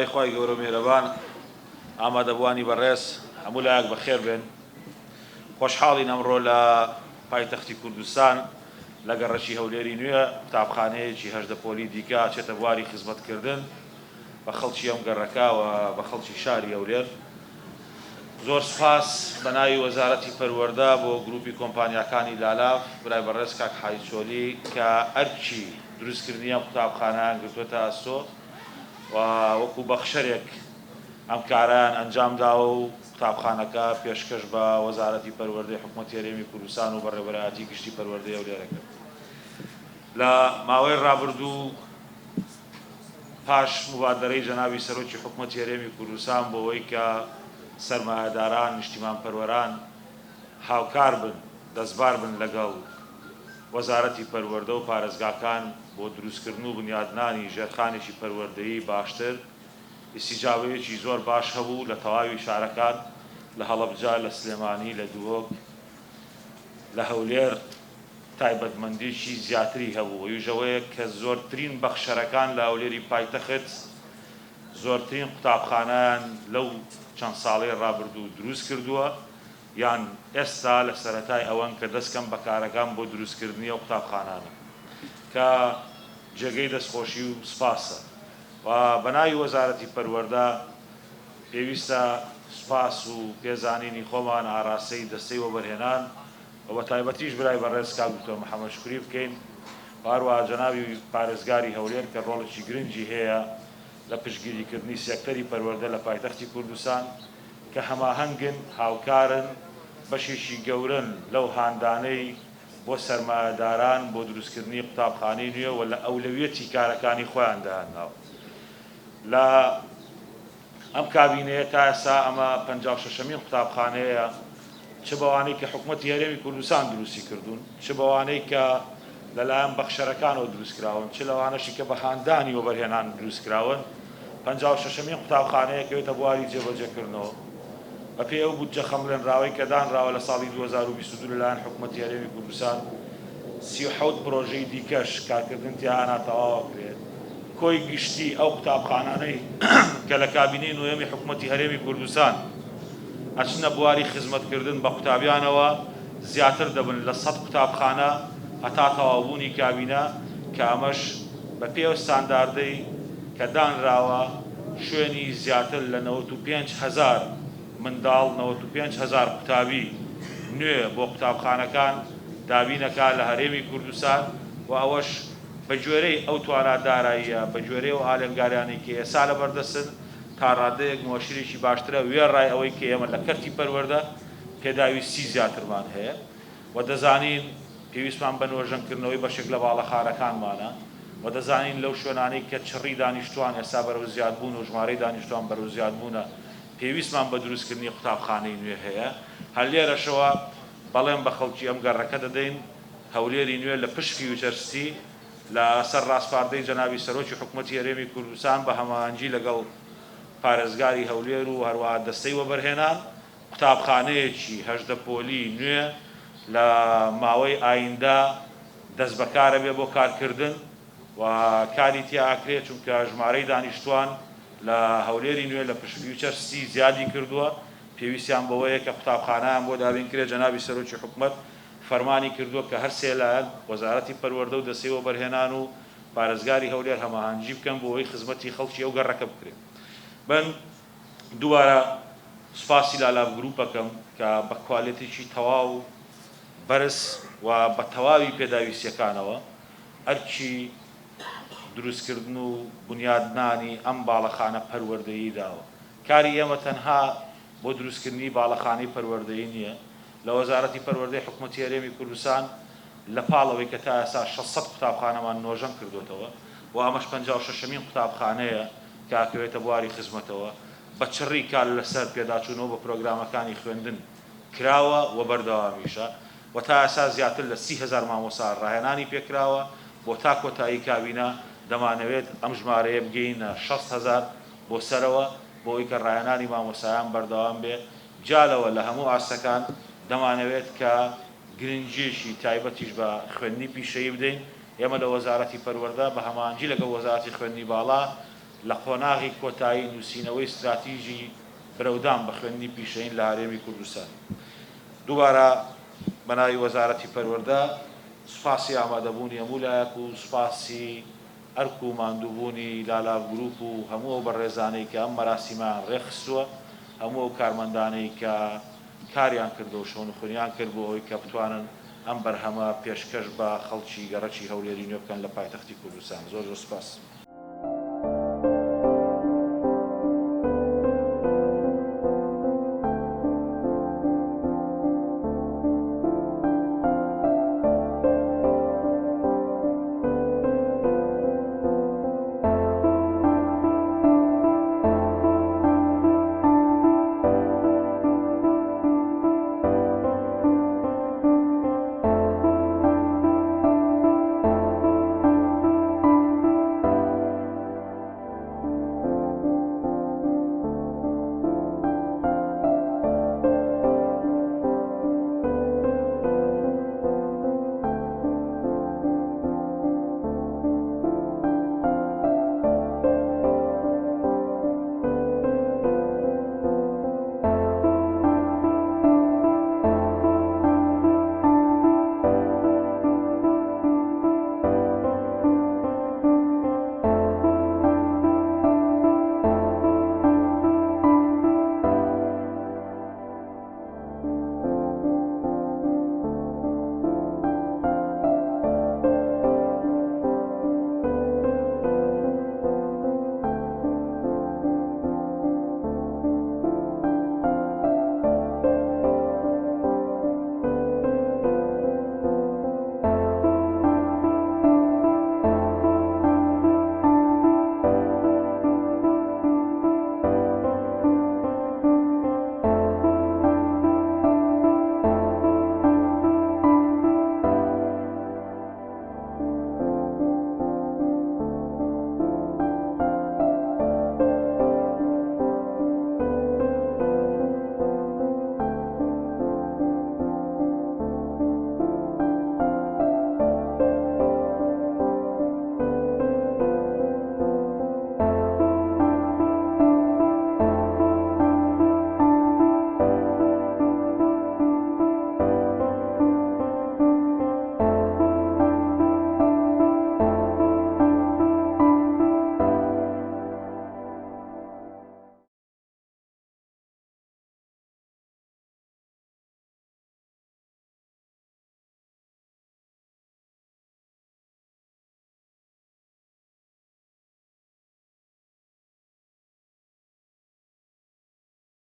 سوپای خۆی گەورە مێرەبان ئامادەبوانی بەڕێز هەموو لایەک بەخێر بێن. خۆشحاڵین ئەمڕۆ لە پایتەختی کوردستان لە گەڕەکی هەولێری نوێ قوتابخانەیەکی هەژدە پۆلی دیکە چێتە بواری خزمەتکردن بە خەڵکی ئەم گەڕەکەوە بە خەڵکی شاری هەولێر. زۆر سوپاس بە ناوی وەزارەتی پەروەردە بۆ گروپی کۆمپانیاکانی لالاف برای بەڕێز کاک حایچۆلی کە ئەرکی دروستکردنی ئەم قوتابخانەیان گرتووەتە ئەستۆ و وەکو بەخشەرێک ئەم کاران ئەنجامداوە و قوتابخانەکە پێشکەش بە وەزارەتی پەروەردەی حکوومەتی هەرێمی کوردستان و بەڕێوەبەرایەتی گشتی پەروەردەی هەولێرەکە. لە ماوەی ڕابردوو پاش مبادرەی جەنابی سەرۆکی حکوومەتی هەرێمی کوردستان بۆ ئەوەی کە سەرمایەداران نیشتیمان پەروەران هاوکار بن دەستبار بن لەگەڵ وەزارەتی پەروەردە و پارێزگاکان بۆ دروستکردن و بنیادنانی ژێرخانێکی پەروەردەیی باشتر، ئیسیجابەیەکی زۆر باش هەبوو لە تەواوی شارەکان، لە هەڵەبجە، لە سلێمانی، لە دووەک، لە هەولێر تایبەتمەندیی زیاتری هەبوو. ویژەوەیە کە زۆرترین بەخشەرەکان لە هەولێری پایتەخت زۆرترین قوتابخانەیان لەو چەند ساڵەی ڕابردوو دروست کردووە یان ئێستا لە سەرەتای ئەوەن کە دەستکەم بەکارەکان بۆ دروستکردنی ئەو قوتابخانانە کە جێگەی دەستخۆشی و سپاسە. و بەناوی وەزارەتی پەروەردە پێویستە سوپاس و پێزانینی خۆمان ئاراستەی دەستەی وەبەرهێنان و بە تایبەتیش برای بەڕێز کاک دکتۆر محەممەد شوکوری بکەین، هەروەها جەنابی پارێزگاری هەولێر کە ڕۆڵێکی گرنگی هەیە لە پشتگیریکردنی سێکتەری پەروەردە لە پایتەختی کوردستان کە هەماهەنگن، هاوکارن، بەشێکی گەورن لەو هاندانەی بۆ سەرمایەداران بۆ دروستکردنی قوتابخانەی نوێ و لە ئەولەویەتی کارەکانی خۆیان داهێناوە. لە ئەم کابینەیە تا ئێستا ئەمە 56مین قوتابخانەیە، چ بەوانەی کە حکوومەتی هەرێمی کوردستان دروستی کردوون، چ بەوانەی کە لەلایەن بەخشەرەکانەوە دروستکراون، چ لەوانەشی کە بە هاندانی وەبەرهێنان دروستکراون. 56مین قوتابخانەیە کەوێتە بواری جێبەجێکردنەوە بە پێی ئەو بودجە خەمڵێنراوەی کە دانراوە لە ساڵی 2022 لەلایەن حکوومەتی هەرێمی کوردستان. 37 پرۆژەی دیکەش کارکردن تیانە تەواو کرێت. کۆی گشتی ئەو قوتابخانانەی کە لە کابینەی نوێمی حکوومەتی هەرێمی کوردستان ئەچنە بواری خزمەتکردن بە قوتابیانەوە زیاتر دەبن لە 100 قوتابخانە هەتا تەواوبوونی کابینە، کە ئەمەش بە پێی ستانداردەی کە دانراوە شوێنی زیاتر لە 95,000 منداڵ 95,000 قوتابی نوێ بۆ قوتابخانەکان دابینەکە لە هەرێمی کوردستان و ئەوەش بە گوێرەی ئەو تواناداراییە، بە گوێرەی و ئالێنگاریانی کە ئێستا لەبەردەستن تا ڕادەیەک مۆشیرێکی باشترە وێڕای ئەوەی کە ئێمە لە کەرتی پەروەردە پێداویستی زیاترمان هەیە و دەزانین پێویستمان بە نوێژەنکردنەوەی بەشێک لە باڵەخارەکانمانە و دەزانین لەو شوێنانەی کە چڕی دانیشتوان ئێستا بەرەو زیادبوون و ژمارەی دانیشتوان بەرەو زیادبوونە پێویستمان بە دروستکردنی قوتابخانەی نوێ هەیە. هەر لێرەشەوە بەڵێن بە خەڵکی ئەم گەڕەکە دەدەین هەولێری نوێ لە پشت فیوچەرستی لە سەر ڕاستپاردەی جەنابی سەرۆکی حکوومەتی هەرێمی کوردستان بە هەماهەنگی لەگەڵ پارێزگاری هەولێر و هەروەها دەستەی وەبەرهێنان قوتابخانەیەکی هەژدە پۆلی نوێ لە ماوەی ئایندا دەست بەکارە بێ بۆ کارکردن و کاری تیا ئاکرێت، چونکە ژمارەی دانیشتوان لە هەولێری نوێ لە پشت فیوچەرستی زیادی کردووە. پێویستیان بەوەیە کە قوتابخانەیان بۆ دابینکرێت. جەنابی سەرۆکی حکوومەت فەرمانی کردووە کە هەر سێ لایەن وەزارەتی پەروەردە و دەستەی وەبەرهێنان و پارێزگاری هەولێر هەماهەنگی بکەن بۆ ئەوەی خزمەتی خەڵکی ئەو گەڕەکە بکرێت. من دووبارە سوپاسی لالاف گروپەکەم کە بە کواڵیتێکی تەواو بەرز و بە تەواوی پێداویستیەکانەوە ئەرکی دروستکردن و بنیادنانی ئەم باڵەخانە پەروەردەیی داوە. کاری ئێمە تەنها بۆ دروستکردنی باڵەخانەی پەروەردەیی نییە. لە وەزارەتی پەروەردەی حکوومەتی هەرێمی کوردستان لە پاڵەوەی کە تا ئێستا 600 قوتابخانەمان نۆژەن کردوێتەوە و ئەمەش 56مین قوتابخانەیە کە ئاکەوێتە بواری خزمەتەوە بە چڕی کار لەسەر پێداچوونەوە بە پرۆگرامەکانی خوێندن کراوە و بەردەوامیشە و تا ئێستا زیاتر لە 30,000 مامۆستا ڕاهێنانی پێکراوە. بۆ تا کۆتایی کابینە دەمانەوێت ئەم ژمارەیە بگەینە 60,000 بۆ سەرەوە بۆ ئەوەی کە ڕاهێنانی مامۆستایان بەردەوام بێ. جالەوە لە هەموو ئاستەکان دەمانەوێت کە گرنگیشی تایبەتیش بە خوێندنی پیشەیی بدەین. ئێمە لە وەزارەتی پەروەردە بە هەماهەنگی لەگەڵ وەزارەتی خوێندنی باڵا لە قۆناغی کۆتایی نووسینەوەی استراتیژی بەرەودام بە خوێندنی پیشەین لە هەرێمی کوردستان. دووبارە بەناوی وەزارەتی پەروەردە سوپاسی ئامادەبوونی هەموو لایەک و سوپاسی ئەرک و ماندووبوونی لالاف گروپ و هەموو بەڕێزانەی کە ئەم مەراسیمان ڕێخستووە، هەموو کارمەندانەی کە کاریان کردو و شەونخوێنیان کرد بۆ ئەوەی کە بتوانن ئەم بەرهەمە پێشکەش بە خەڵکی گەڕەکی هەولێری نوێ بکەن لە پایتەختی کوردستان. زۆر زۆر سوپاس.